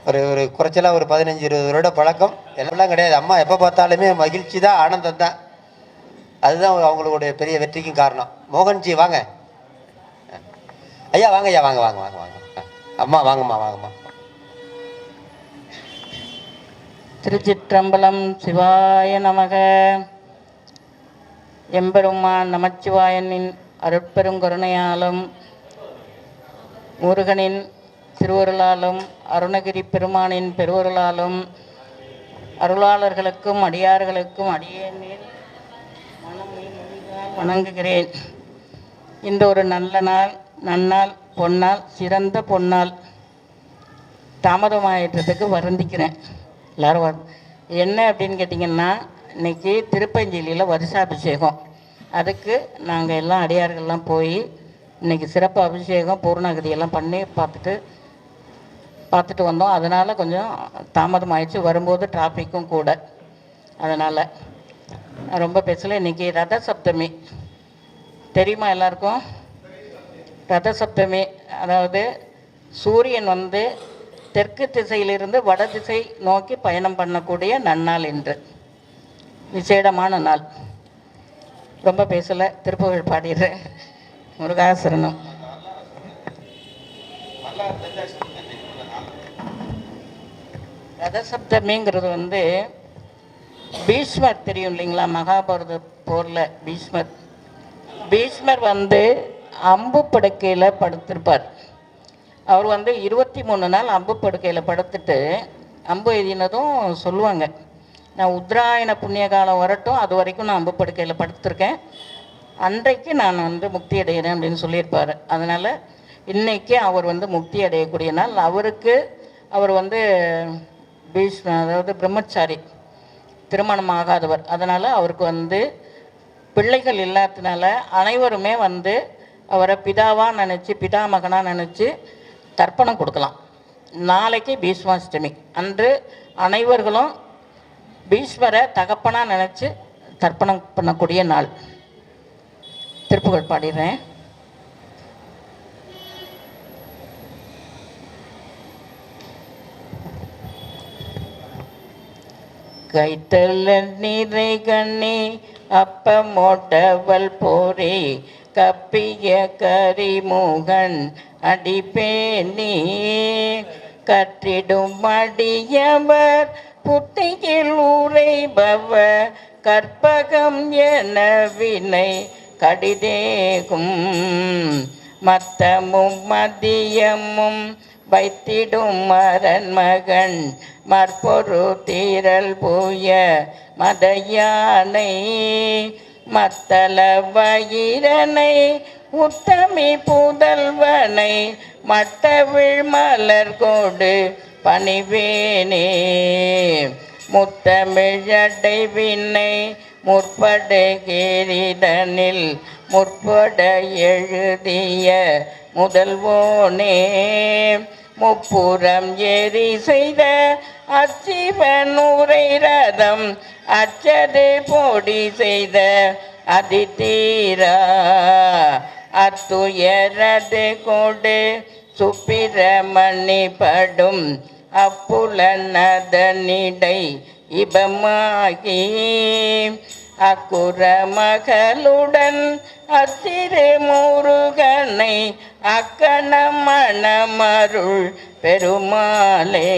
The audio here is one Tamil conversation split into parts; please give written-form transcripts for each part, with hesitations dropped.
ஒரு ஒரு குறைச்சலாக ஒரு 15-20 வருட பழக்கம். என்னெல்லாம் கிடையாது. அம்மா எப்போ பார்த்தாலுமே மகிழ்ச்சி தான், ஆனந்தம் தான். அதுதான் அவங்களுடைய பெரிய வெற்றிக்கும் காரணம். மோகன்ஜி வாங்க ஐயா, வாங்க ஐயா, வாங்க வாங்க வாங்க வாங்க. அம்மா வாங்கம்மா, வாங்கம்மா. திருச்சிற்றம்பலம். சிவாய நமக. எம்பெருமான் நமச்சிவாயனின் அருட்பெருங்கருணையாலும் முருகனின் திருவருளாலும் அருணகிரி பெருமானின் பெருவருளாலும் அருளாளர்களுக்கும் அடியார்களுக்கும் அடியேனில் வணங்குகிறேன். இந்த ஒரு நல்ல நாள், நன்னாள், பொன்னாள், சிறந்த பொன்னாள் தாமதமாயிட்டதுக்கு வருந்திக்கிறேன். எல்லோரும் என்ன அப்படின்னு கேட்டிங்கன்னா, இன்றைக்கி திருப்பஞ்சலியில் வருஷாபிஷேகம். அதுக்கு நாங்கள் எல்லாம் அடியார்கள்லாம் போய் இன்றைக்கி சிறப்பு அபிஷேகம் பூர்ணாகதியெல்லாம் பண்ணி பார்த்துட்டு வந்தோம். அதனால் கொஞ்சம் தாமதம் ஆயிடுச்சு. வரும்போது டிராஃபிக்கும் கூட. அதனால் ரொம்ப பேசலை. இன்றைக்கி ரத சப்தமி தெரியுமா எல்லாருக்கும்? ரத சப்தமி அதாவது சூரியன் தெற்கு திசையிலிருந்து வட திசை நோக்கி பயணம் பண்ணக்கூடிய நன்னாள் என்று விசேடமான நாள். ரொம்ப பேசலை, திருப்புகழ் பாடிடுறேன். முருகாசரணம். ரதசப்தமிங்கிறது பீஷ்மர் தெரியும் இல்லைங்களா? மகாபாரத போரில் பீஷ்மர் அம்பு படுக்கையில் படுத்திருப்பார். அவர் 23 நாள் அம்பு படுக்கையில் படுத்துட்டு அம்பு எழுதினதும் சொல்லுவாங்க, நான் உத்ராயண புண்ணிய காலம் வரட்டும், அது வரைக்கும் நான் அம்பு படுக்கையில் படுத்திருக்கேன், அன்றைக்கு நான் முக்தி அடைகிறேன் அப்படின்னு சொல்லியிருப்பார். அதனால் இன்றைக்கி அவர் முக்தி அடையக்கூடிய நாள். அவர் பீஷ்மர் அதாவது பிரம்மச்சாரி, திருமணம் ஆகாதவர். அதனால் அவருக்கு பிள்ளைகள் இல்லாததுனால அனைவருமே அவரை பிதாவாக நினச்சி, பிதாமகனாக நினச்சி தர்ப்பணம் கொடுக்கலாம். நாளைக்கு பீஷ்மாஷ்டமி அன்று அனைவர்களும் பீஷ்மரை தகப்பனாக நினச்சி தர்ப்பணம் பண்ணக்கூடிய நாள். திருப்புகழ் பாடிடுறேன். கைத்தல நீரை கண்ணி அப்பமோட்டவள் போரே கப்பிய கரிமுகன் அடிப்பேனி கற்றிடும் அடியவர் புத்தியில் உரைபவ கற்பகம் என வினை கடிதேகும் மத்தமும் மதியமும் வைத்திடும் மரண்மகன் மற்பொரு தீரல் பூய மதையானை மத்தள வயிரனை உத்தமி புதல்வனை மட்டவிழ் மலர் கொடு பணிவேனே முத்தமிழடைவினை முற்படுகிறதனில் முற்பட எழுதிய முதல்வோனே முப்புறம் ஏறி செய்த அச்சிவனுரை ரதம் அச்சது பொடி செய்த அதிதீரா அத்துயரது கொடு சுப்பிரமணி படும் அப்புலனதனிடை இபமாகி அக்குற மகளுடன் அத்திரு முருகனை அக்கண மணமருள் பெருமாளே.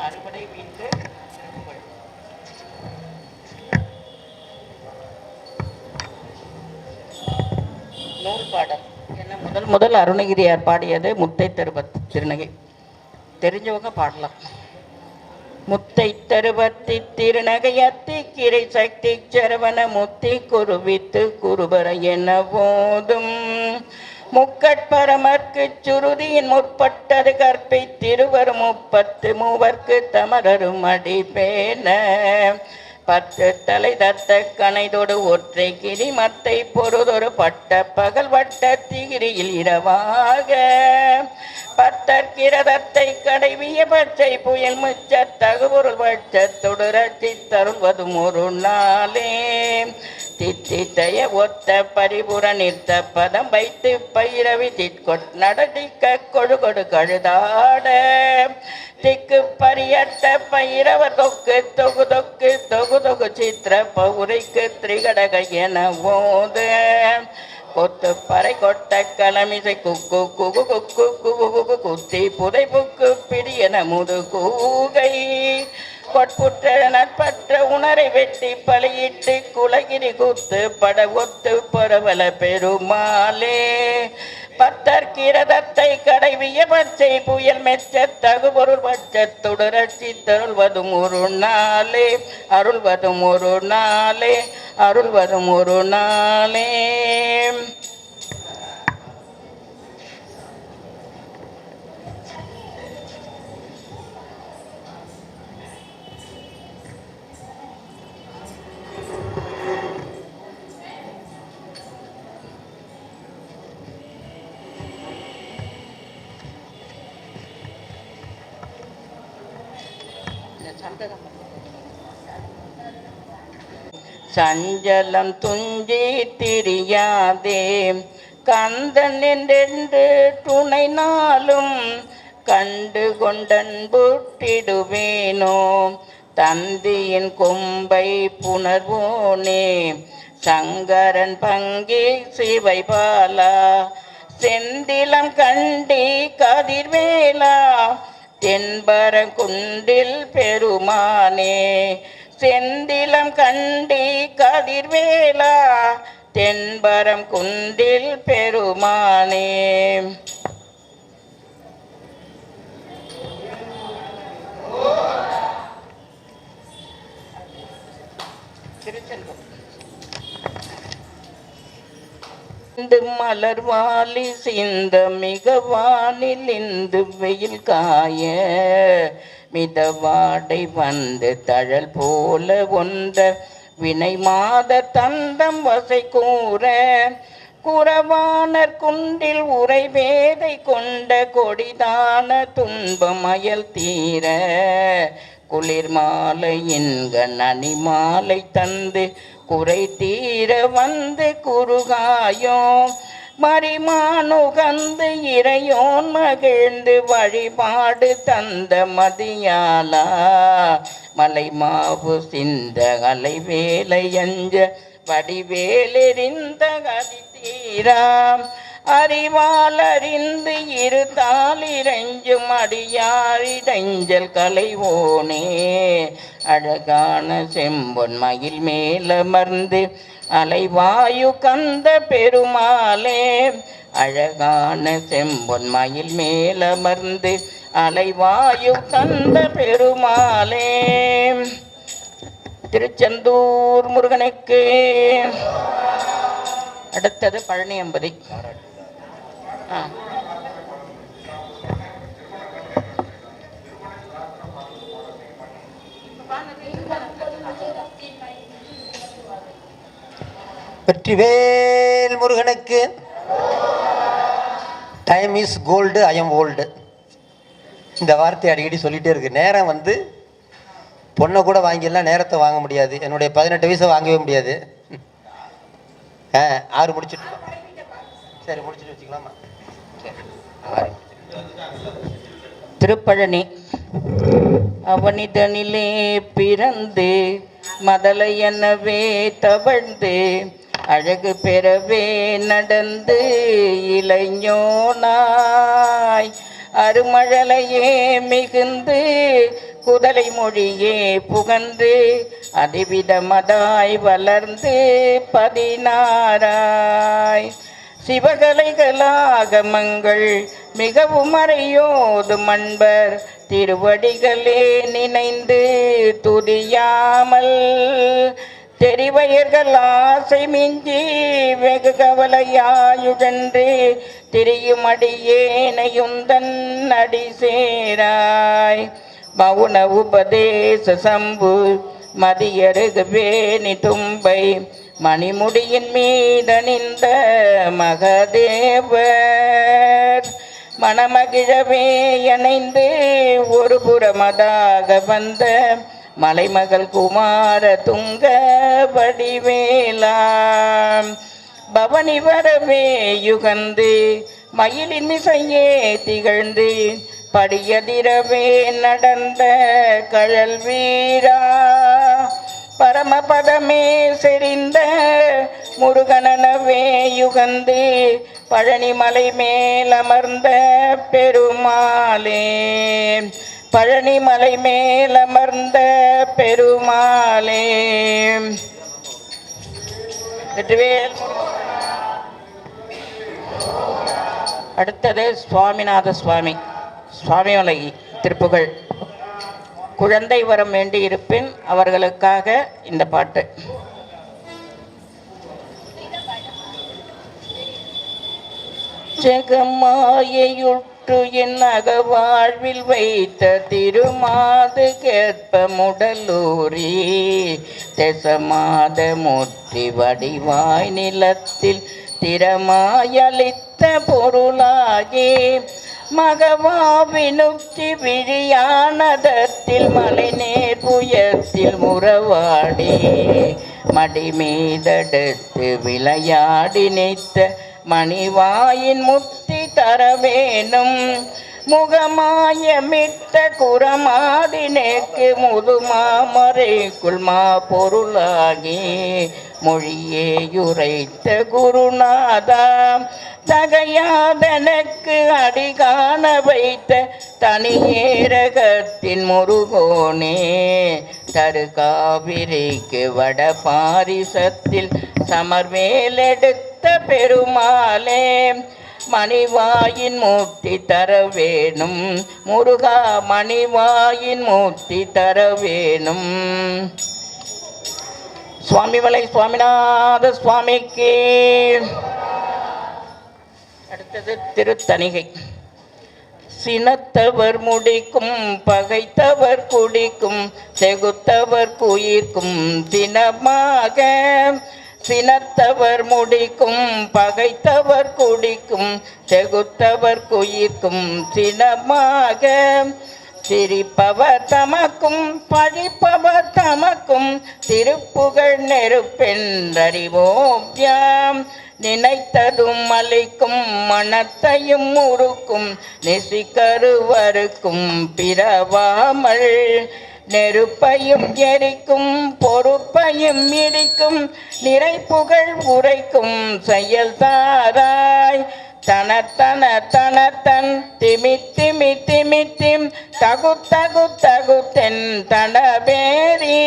அறுபடை வீட்டு நூல் பாடல் என்ன முதல் அருணகிரியார் பாடியது முத்தை தருபத் திருநகை. தெரிஞ்சவங்க பாடலாம். முத்தை தருபத்தி திருநகையத்தி கிரை சக்தி சரவண முத்தி குருவித்து குருபர என போதும் முக்கட்பரமர்க்கு சுருதியின் முற்பட்டது கற்பை திருவர் 30 மூவர்க்கு தமரரும் அடிப்பேன 10 தலை தத்த கணைதொடு ஒற்றை கிரி மத்தை பொருதொரு பட்ட பகல் வட்ட திகிரியில் இரவாக பத்தற்கிரதத்தை கடைவிய பச்சை புயல் முச்ச தகுபொருள் பட்சத்தொடு ரட்சி தருள்வதும் ஒரு நாளே தித்தித்தைய ஒத்த பரிபுற நிறுத்த பதம் வைத்து பைரவி திட்கொட் நடத்திக்க கொடு கொடு கழுதாட திக்கு பரியட்ட பைரவர் தொக்கு தொகு தொக்கு தொகு தொகு சித்திர பௌரைக்கு திரிகடக என ஓத கொத்து பறை கொட்ட கலமிசை குக்கு குகு குக்கு குகு குத்தி புதை புக்கு பிடியன முது கூகை கொட்புற்ற நட்பற்ற உணரை வெட்டி பலியிட்டு குலகிரி குத்து பட ஒத்து பரவல பெருமாளே பத்தற்கிரதத்தை கடைவிய பச்சை புயல் மெச்ச தகுபொருள் பட்சத்துடு ரட்சி தருள்வதும் ஒரு நாளே அருள்வதும் ஒரு நாளே அருள்வதும் ஒரு நாளே. சஞ்சலம் துஞ்சி திரியாதே கந்தன் என்றென்று துணை நாளும் கண்டு கொண்டன்புட்டிடுவேனோ தந்தியின் கொம்பை புணர்வோனே சங்கரன் பங்கி சிவை பாலா செந்திலம் கண்டி கதிர்வேலா தென்பரங்குன்றில் பெருமானே செந்திலம் கண்டி கதிர்வேலா தென்பரங்குன்றில் பெருமானே. மலர்வாலி சிந்த மிக வானில் இந்து வெயில் காய மிதவாடை வந்து தழல் போல ஒன்ற வினை மாத தந்தம் வசை கூற குறவானர் குண்டில் உரை வேதை கொண்ட கொடிதான துன்பம் அயல் தீர குளிர் மாலை என்க நனி மாலை தந்து குறை தீர வந்து குறுகாயோ மரிமானுகந்து இறையோன் மகிழ்ந்து வழிபாடு தந்த மதியாலா மலை மாவு சிந்த அலை வேலை அஞ்ச வடிவேலெறிந்த கதி தீராம் அறிவால் அறிந்து இருத்தால் இறைஞ்சும் அடியாரிடைஞ்சல் கலைவோனே அழகான செம்பொன் மயில் மேலமர்ந்து அலைவாயு கந்த பெருமாளே அழகான செம்பொன் மயில் மேலமர்ந்து அலைவாயு கந்த பெருமாளே. திருச்செந்தூர் முருகனுக்கு. அடுத்தது பழனி அம்பதி. வெற்றிவேல் முருகனுக்கு. Time is gold, I am old. இந்த வார்த்தை அடிக்கடி சொல்லிகிட்டே இருக்கு. நேரம் வந்து பொண்ணை கூட வாங்கிடலாம், நேரத்தை வாங்க முடியாது. என்னுடைய 18 வயசை வாங்கவே முடியாது. 6 முடிச்சுட்டு சரி முடிச்சுட்டு வச்சுக்கலாமா? சரி. திருப்பழனி. அவனிதனிலே பிறந்து மதலை எனவே தவழ்ந்து அழகு பெறவே நடந்து இளைஞனாய் அருமழலையே மிகுந்து குதலை மொழியே புகன்று அதிவிதமதாய் வளர்ந்து 16 சிவகலைகளாகமங்கள் மிகவும் அறியோது மண்பர் திருவடிகளே நினைந்து துதியாமல் தெரிவயர்கள் ஆசை மிஞ்சி வெகு கவலையாயுழன்று திரியும் அடியேனையுந்தன் அடி சேராய் மவுன உபதேச சம்பு மதியருகு வேணி தும்பை மணிமுடியின் மீதணிந்த மகதேவர் மணமகிழவே இணைந்து ஒரு புறமதாக வந்த மலைமகள் குமார துங்க வடிவேலா பவனி வரவே யுகந்து மயிலின் மிசையே திகழ்ந்து படியதிரவே நடந்த கழல் வீரா பரமபதமே செறிந்த முருகனவே யுகந்து பழனிமலை மேலமர்ந்த பெருமாளே பழனிமலை மேலமர்ந்த பெருமாளே வெற்றிவேல். அடுத்தது சுவாமிநாத சுவாமி சுவாமிமலை திருப்புகழ். குழந்தை வரம் வேண்டி இருப்பின் அவர்களுக்காக இந்த பாட்டு. ஜெகமாயையுற்று என் அகவாழ்வில் வைத்த திருமாது கேட்ப முடலூரி தெசமாத முற்றி வடிவாய் நிலத்தில் திறமாயளித்த பொருளாகி மகவாவினுச்சி விழியானதத்தில் மலைநேர் புயத்தில் முறவாடி மடிமீதெடுத்து விளையாடி நித்த மணிவாயின் முத்தி தரவேணும் முகமாயமிட்ட குரமாடினேக்கு முதுமாமறைக்குள் மா பொருளாகி மொழியேயுரைத்த குருநாதா தகையாதனக்கு அடிகாண வைத்த தனியேரகத்தின் முருகோனே தருகாவிரிக்கு வட பாரிசத்தில் சமர்வேலெடுத்த பெருமாளே மணிவாயின் மூர்த்தி தர வேணும் முருகா மணிவாயின் மூர்த்தி தர வேணும். சுவாமிமலை சுவாமிநாத சுவாமிக்கு. அடுத்தது திருத்தணிகை. சினத்தவர் முடிக்கும் பகைத்தவர் குடிக்கும் செகுத்தவர் குயிர்க்கும் தினமாக சினத்தவர் முடிக்கும் பகைத்தவர் குடிக்கும் செகுத்தவர் குயிர்க்கும் சினமாக சிரிப்பவர் தமக்கும் பழிப்பவர் தமக்கும் திருப்புகழ் நெருப்பென்றறிவோம் நினைத்ததும் அளிக்கும் மனத்தையும் முறுக்கும் நெசிக்கருவருக்கும் பிறவாமல் நெருப்பையும் எரிக்கும் பொறுப்பையும் இடிக்கும் நிறைப்புகழ் உரைக்கும் செயல்தாராய் தனத்தன தனத்தன் திமி திமி திமித்திம் தகு தகு தகுத்தென் தனபேரி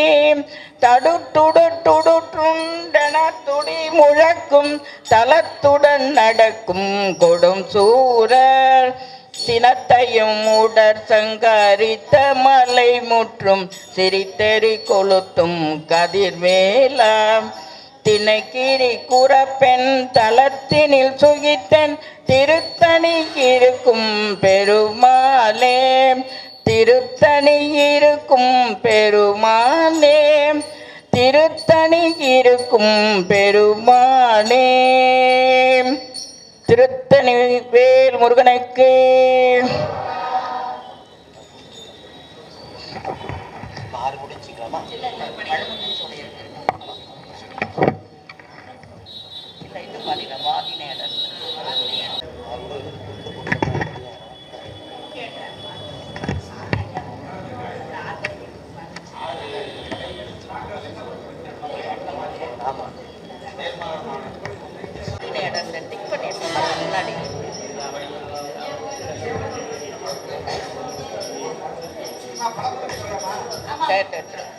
தடுத்துடுட்டுடுண்டன துடி முழக்கும் தலத்துடன் நடக்கும் கொடும் சூரர் சினத்தையும் உடற் சங்கரித்த மலை முற்றும் சிரித்தெறி கொளுத்தும் கதிர்வேலாம் திணைக்கிரி குறப்பெண் தளத்தினில் சுகித்தன் திருத்தணி இருக்கும் பெருமாளே திருத்தணி இருக்கும் பெருமாளே திருத்தணி இருக்கும் பெருமாளே. திருத்தணி வேல் முருகனுக்கு.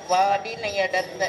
வாடினை இடத்த